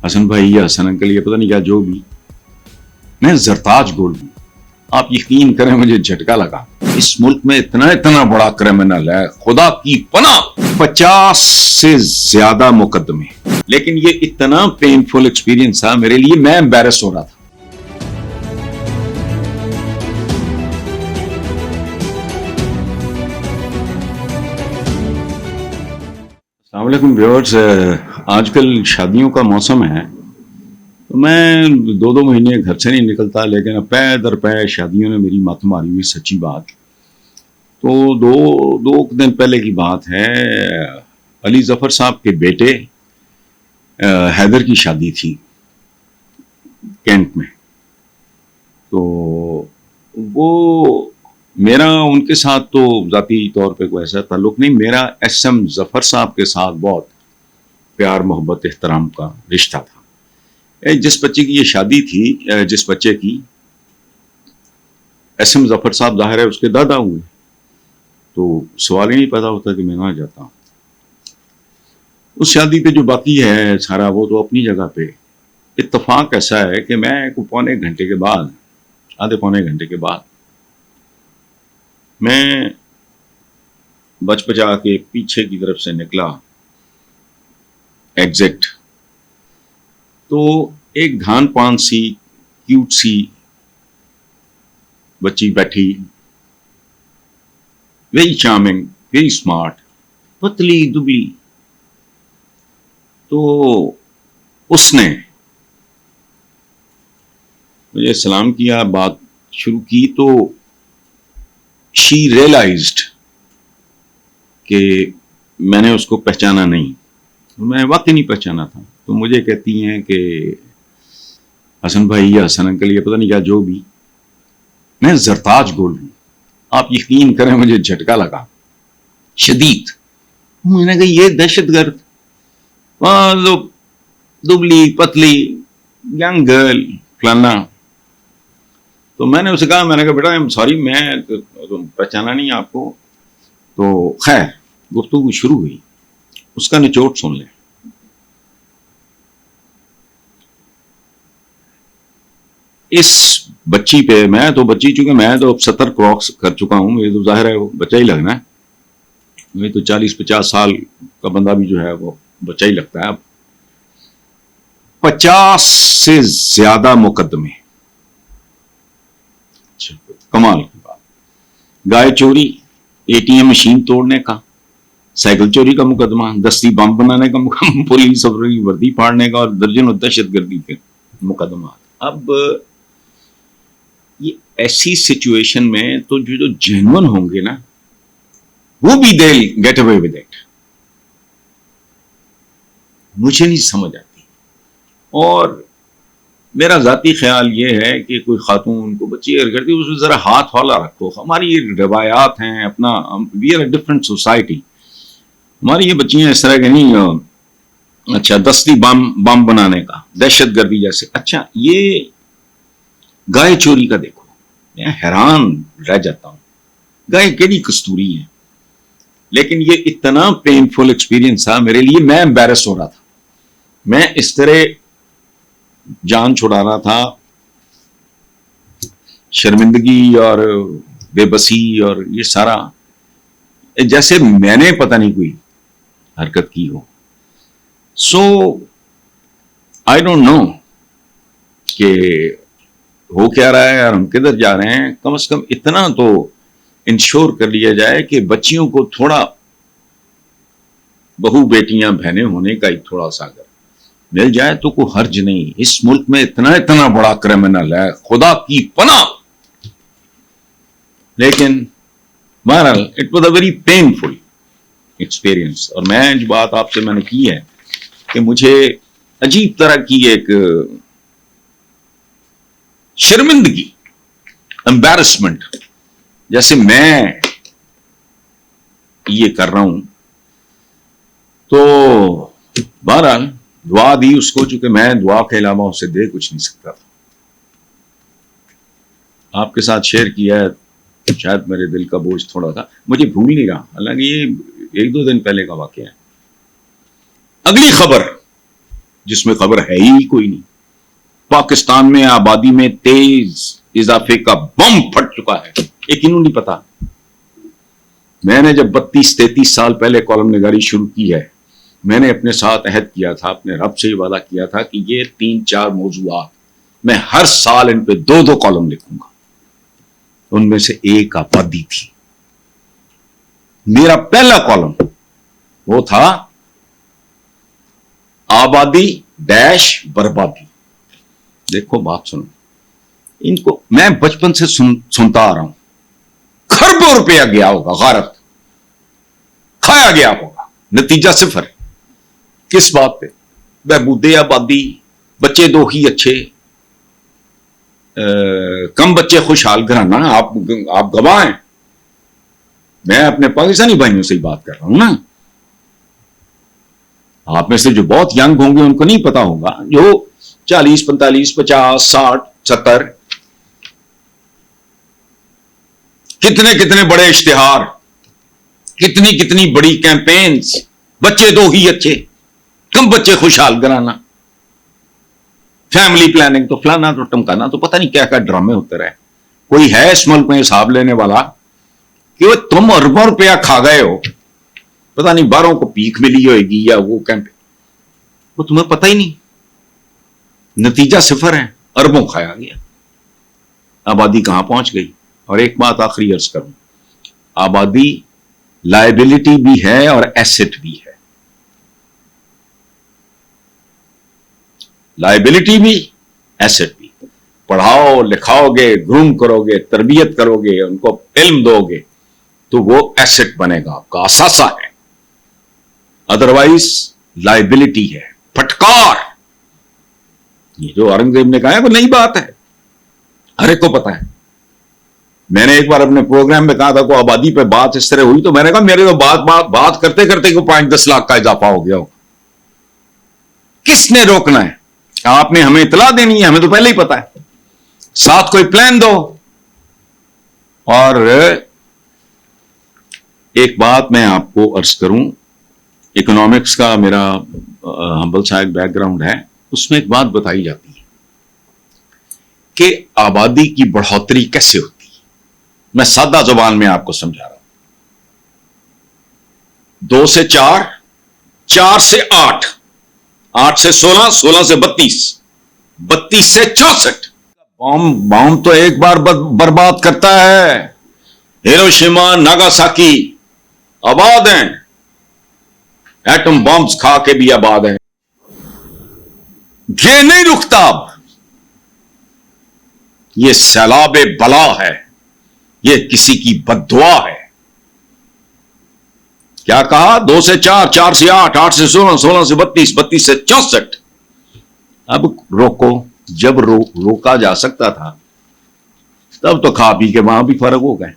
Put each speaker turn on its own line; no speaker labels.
حسن بھائی یا حسن انکل یہ پتہ نہیں کیا جو بھی، میں زرتاج گولڈ ہوں. آپ یقین کریں مجھے جھٹکا لگا. اس ملک میں اتنا بڑا کرمنل ہے، خدا کی پناہ، 50 سے زیادہ مقدمے، لیکن یہ اتنا پینفل ایکسپیرینس تھا میرے لیے، میں امبیرس ہو رہا تھا. السلام علیکم ویورز. آج کل شادیوں کا موسم ہے، تو میں 2 مہینے گھر سے نہیں نکلتا، لیکن اب پے در پے شادیوں نے میری مت ماری ہوئی، سچی بات. تو دو دن پہلے کی بات ہے، علی ظفر صاحب کے بیٹے حیدر کی شادی تھی کینٹ میں. تو وہ میرا ان کے ساتھ تو ذاتی طور پہ کوئی ایسا تعلق نہیں، میرا ایس ایم ظفر صاحب کے ساتھ بہت پیار محبت احترام کا رشتہ تھا. جس بچے کی یہ شادی تھی، جس بچے کی، ایس ایم ظفر صاحب ظاہر ہے اس کے دادا ہوئے، تو سوال ہی نہیں پیدا ہوتا کہ میں نہ جاتا ہوں. اس شادی پہ جو باقی ہے سارا وہ تو اپنی جگہ پہ. اتفاق ایسا ہے کہ میں آدھے پونے گھنٹے کے بعد میں بچ بچا کے پیچھے کی طرف سے نکلا ایگزٹ، تو ایک دھان پان سی کیوٹ سی بچی بیٹھی، ویری چارمنگ، ویری اسمارٹ، پتلی دبلی. تو اس نے مجھے سلام کیا، بات شروع کی، تو شی ریئلائزڈ کہ میں نے اس کو پہچانا نہیں. میں واقعی نہیں پہچانا تھا. تو مجھے کہتی ہیں کہ حسن بھائی یا حسن انکل یہ پتہ نہیں کیا جو بھی، میں زرتاج گولڈ ہوں. آپ یقین کریں مجھے جھٹکا لگا شدید. میں نے کہا یہ دہشت گرد، لوگ دبلی پتلی ینگ گرل فلانا. تو میں نے اسے کہا، میں نے کہا بیٹا سوری، میں پہچانا نہیں آپ کو. تو خیر گفتگو شروع ہوئی. اس کا نچوڑ سن لیں. اس بچی پہ، میں تو بچی چونکہ میں تو اب 70 کراس کر چکا ہوں، یہ تو ظاہر ہے وہ بچہ ہی لگنا ہے. یہ تو 40-50 سال کا بندہ بھی جو ہے وہ بچہ ہی لگتا ہے. اب 50 سے زیادہ مقدمے، کمال کی بات. گائے چوری، اے ٹی ایم مشین توڑنے کا، سائیکل چوری کا مقدمہ، دستی بم بنانے کا مقدمہ، پولیس افسر کی وردی پھاڑنے کا، اور درجنوں دہشت گردی کے مقدمات. اب یہ ایسی سچویشن میں تو جو جینون ہوں گے نا، وہ بھی they get away with it. مجھے نہیں سمجھ آتی. اور میرا ذاتی خیال یہ ہے کہ کوئی خاتون کو بچی اگر کرتی ہے اس میں ذرا ہاتھ والا رکھو. ہماری یہ روایات ہیں، اپنا we are a different society. ہماری یہ بچیاں اس طرح کے نہیں. اچھا دستی بم بنانے کا، دہشت گردی جیسے. اچھا یہ گائے چوری کا دیکھو، میں حیران رہ جاتا ہوں. گائے کیڑی کستوری ہے، لیکن یہ اتنا پینفل ایکسپیرینس تھا میرے لیے، میں امبیرس ہو رہا تھا. میں اس طرح جان چھڑانا تھا، شرمندگی اور بے بسی اور یہ سارا، جیسے میں نے پتہ نہیں کوئی حرکت کی ہو. سو آئی ڈونٹ نو کہ ہو کیا رہا ہے اور ہم کدھر جا رہے ہیں. کم از کم اتنا تو انشور کر لیا جائے کہ بچیوں کو تھوڑا بہو بیٹیاں بہنیں ہونے کا ایک تھوڑا سا اگر مل جائے تو کوئی حرج نہیں. اس ملک میں اتنا بڑا کرمنل ہے، خدا کی پناہ. لیکن بہرحال it was a very painful experience. اور میں جو بات آپ سے میں نے کی ہے کہ مجھے عجیب طرح کی ایک شرمندگی، امبیرسمنٹ، جیسے میں یہ کر رہا ہوں. تو بہرحال دعا دی اس کو، چونکہ میں دعا کے علاوہ اسے دے کچھ نہیں سکتا تھا. آپ کے ساتھ شیئر کیا ہے، شاید میرے دل کا بوجھ تھوڑا تھا، مجھے بھول نہیں رہا. حالانکہ یہ 1-2 دن پہلے کا واقعہ ہے. اگلی خبر، جس میں خبر ہے ہی کوئی نہیں. پاکستان میں آبادی میں تیز اضافے کا بم پھٹ چکا ہے, یہ کنوں نہیں پتا. میں نے جب 32-33 سال پہلے کالم نگاری شروع کی ہے, میں نے اپنے ساتھ عہد کیا تھا, اپنے رب سے یہ وعدہ کیا تھا کہ یہ 3-4 موضوعات میں ہر سال ان پہ 2 کالم لکھوں گا. ان میں سے ایک آبادی تھی. میرا پہلا کالم وہ تھا آبادی ڈیش بربادی. دیکھو بات سنو, ان کو میں بچپن سے سنتا آ رہا ہوں, کھربوں روپیہ گیا ہوگا, غارت کھایا گیا ہوگا, نتیجہ صفر. کس بات پہ؟ بہبود آبادی, بچے 2 ہی اچھے, کم بچے خوشحال گھرانا. آپ گواہ ہیں, میں اپنے پاکستانی بھائیوں سے ہی بات کر رہا ہوں نا. آپ میں سے جو بہت ینگ ہوں گے ان کو نہیں پتا ہوگا, جو 40, 45, 50, 60, 70 کتنے بڑے اشتہار, کتنی بڑی کیمپینز, بچے 2 ہی اچھے, کم بچے خوشحال گھرانا, فیملی پلاننگ تو فلانا تو ٹمکانا, تو پتہ نہیں کیا کیا ڈرامے ہوتے رہے. کوئی ہے اس ملک میں حساب لینے والا کہ وہ تم اربوں روپیہ کھا گئے ہو, پتہ نہیں باروں کو پیک ملی ہوئے گی یا وہ کیمپ, وہ تمہیں پتہ ہی نہیں. نتیجہ صفر ہے, اربوں کھایا گیا. آبادی کہاں پہنچ گئی؟ اور ایک بات آخری عرض کروں, آبادی لائبلٹی بھی ہے اور ایسٹ بھی ہے. لائبلٹی بھی, ایسٹ بھی. پڑھاؤ لکھاؤ گے, گروم کرو گے, تربیت کرو گے, ان کو علم دو گے تو وہ ایسٹ بنے گا, آپ کا اثاثہ ہے. ادروائز لائبلٹی ہے, پھٹکار. یہ جو اورنگزیب نے کہا ہے وہ نئی بات ہے, ہر ایک کو پتا ہے. میں نے ایک بار اپنے پروگرام میں کہا تھا کہ آبادی پہ بات اس طرح ہوئی تو میں نے کہا میرے تو بات کرتے کرتے 5-10 لاکھ کا اضافہ ہو گیا ہو. کس نے روکنا ہے؟ آپ نے ہمیں اطلاع دینی ہے, ہمیں تو پہلے ہی پتا ہے. ساتھ کوئی پلان دو. اور ایک بات میں آپ کو عرض کروں, اکنامکس کا میرا ہمبل سا ایک بیک گراؤنڈ ہے, اس میں ایک بات بتائی جاتی ہے کہ آبادی کی بڑھوتری کیسے ہوتی ہے. میں سادہ زبان میں آپ کو سمجھا رہا ہوں. 2 سے 4, 4 سے 8, 8 سے 16, 16 سے 32, 32 سے 64. بام تو ایک بار برباد کرتا ہے. ہیروشیما ناگاساکی آباد ہیں, ایٹم بمز کھا کے بھی آباد ہیں. یہ نہیں رکتا. اب یہ سیلاب بلا ہے, یہ کسی کی بد دعا ہے. کیا کہا؟ 2 سے 4, 4 سے 8, 8 سے 16, 16 سے 32, 32 سے 64. اب روکو. جب روکا جا سکتا تھا تب تو کھا پی کے وہاں بھی فرق ہو گئے.